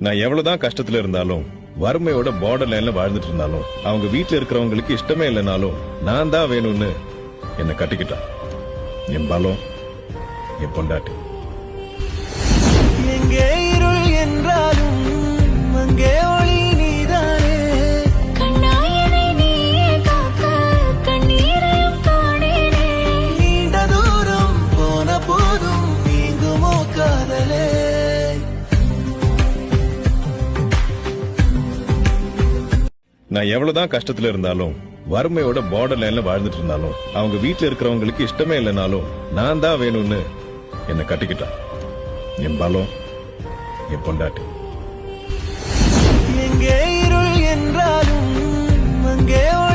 நான் எவ்வளவுதான் கஷ்டத்துல இருந்தாலும் வறுமையோட பார்டர் லைன்ல வாழ்ந்துட்டு இருந்தாலும் அவங்க வீட்டுல இருக்கிறவங்களுக்கு இஷ்டமே இல்லைனாலும் நான் தான் வேணும்னு என்ன கட்டிக்கிட்டான். என் பலம், என் பொண்டாட்டி. எங்கே இருள் என்றாலும் அங்கே ஒளி நீதானே. கண்ணாயனை நீயே காக்க கண்ணீரையும் காணேனே. நீண்ட தூரம் போன போதும் நீங்குமோ காதலே. நான் எவ்வளவுதான் கஷ்டத்துல இருந்தாலும் வறுமையோட பார்டர் லைன்ல வாழ்ந்துட்டு இருந்தாலும் அவங்க வீட்டுல இருக்கிறவங்களுக்கு இஷ்டமே இல்லைனாலும் நான் தான் வேணும்னு என்ன கட்டிக்கிட்டான். என் பலம், என் பொண்டாட்டி. எங்கே இருள் என்றாலும் அங்கே ஒளி